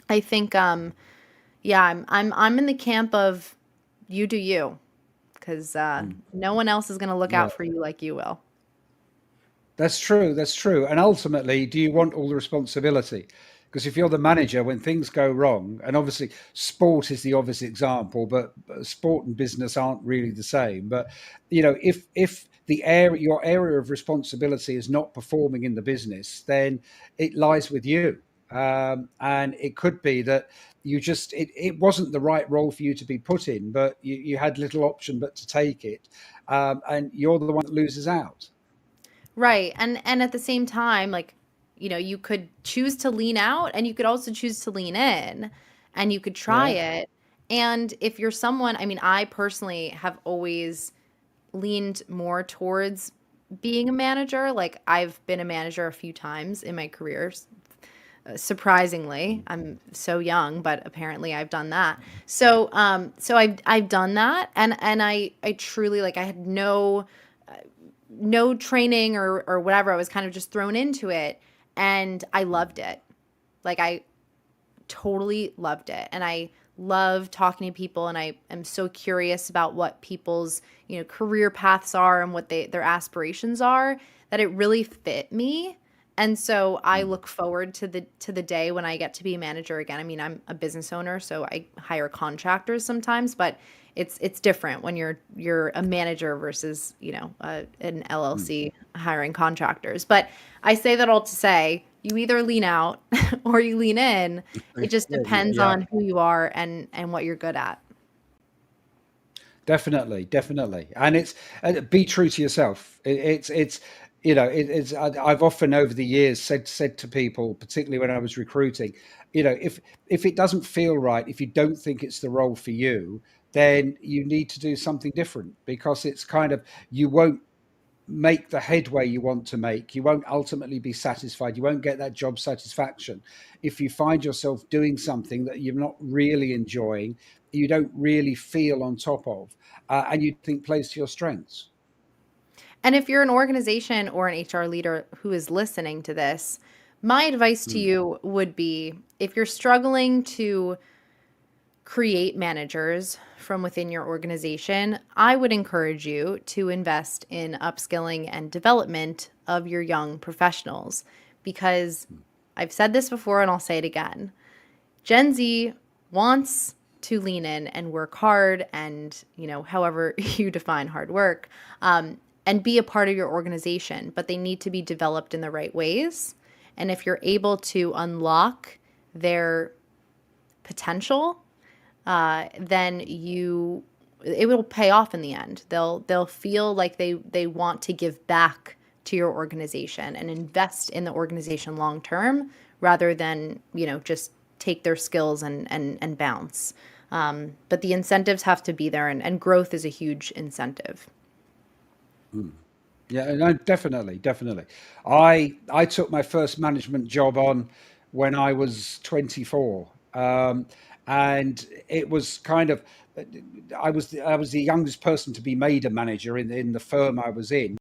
I think, yeah, I'm in the camp of you do you, because Mm. no one else is going to look Yeah. out for you like you will. That's true. That's true. And ultimately, do you want all the responsibility? Because if you're the manager, when things go wrong, and obviously sport is the obvious example, but sport and business aren't really the same. But if the area, your area of responsibility is not performing in the business, then it lies with you. And it could be that it wasn't the right role for you to be put in, but you had little option but to take it, and you're the one that loses out. Right. And at the same time, like, you could choose to lean out and you could also choose to lean in and you could try Yeah. it. And if you're someone, I mean, I personally have always leaned more towards being a manager. Like I've been a manager a few times in my career. Surprisingly, I'm so young, but apparently I've done that. So I've done that, and I truly, like, I had no training or whatever. I was kind of just thrown into it, and I loved it. Like I totally loved it, and I love talking to people, and I am so curious about what people's career paths are and what their aspirations are, that it really fit me. And so I Mm. look forward to the day when I get to be a manager again. I mean, I'm a business owner, so I hire contractors sometimes, but it's different when you're a manager versus an Mm. LLC hiring contractors. But I say that all to say you either lean out or you lean in. It just depends Yeah, on who you are and what you're good at. definitely, definitely. And it's be true to yourself. It's I've often over the years said to people, particularly when I was recruiting, if it doesn't feel right, if you don't think it's the role for you, then you need to do something different, because it's kind of, you won't make the headway you want to make. You won't ultimately be satisfied. You won't get that job satisfaction if you find yourself doing something that you're not really enjoying, you don't really feel on top of, and you think plays to your strengths. And if you're an organization or an HR leader who is listening to this, my advice to Mm. you would be, if you're struggling to create managers from within your organization, I would encourage you to invest in upskilling and development of your young professionals, because I've said this before and I'll say it again. Gen Z wants to lean in and work hard and, however you define hard work, and be a part of your organization, but they need to be developed in the right ways. And if you're able to unlock their potential, then it will pay off in the end. They'll feel like they want to give back to your organization and invest in the organization long term, rather than just take their skills and bounce. But the incentives have to be there, and growth is a huge incentive. Mm. Yeah, no, definitely, definitely. I took my first management job on when I was 24, and it was kind of, I was the youngest person to be made a manager in the firm I was in.